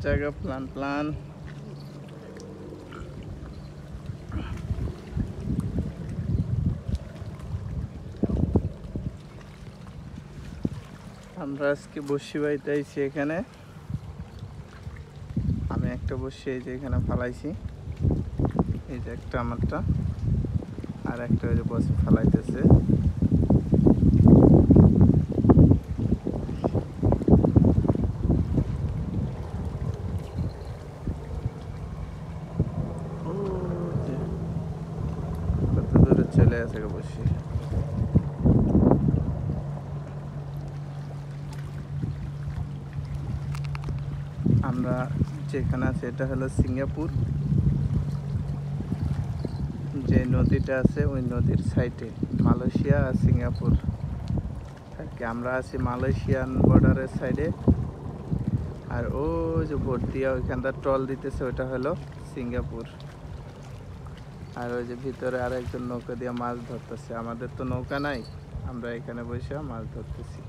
জায়গা plan plan. আমরা আজকে বসি বাড়িতে আইছি। এখানে আমি একটা বসি এই যে এখানে ফালাইছি, এই যে একটা আমারটা, আর একটা ওই যে বসে ফালাইতেছে। কত দূরে চলে আসে বসি। আমরা যেখানে আছে এটা হলো সিঙ্গাপুর। যে নদীটা আছে ওই নদীর সাইডে মালয়েশিয়া আর সিঙ্গাপুর আর কি। আমরা আছি মালয়েশিয়ান বর্ডারের সাইডে, আর ও যে ভোট দিয়া ওইখানটা টল দিতেছে ওইটা হলো সিঙ্গাপুর। আর ওই যে ভিতরে আর একজন নৌকা দিয়ে মাছ ধরতেছে। আমাদের তো নৌকা নাই, আমরা এখানে বসে মাছ ধরতেছি।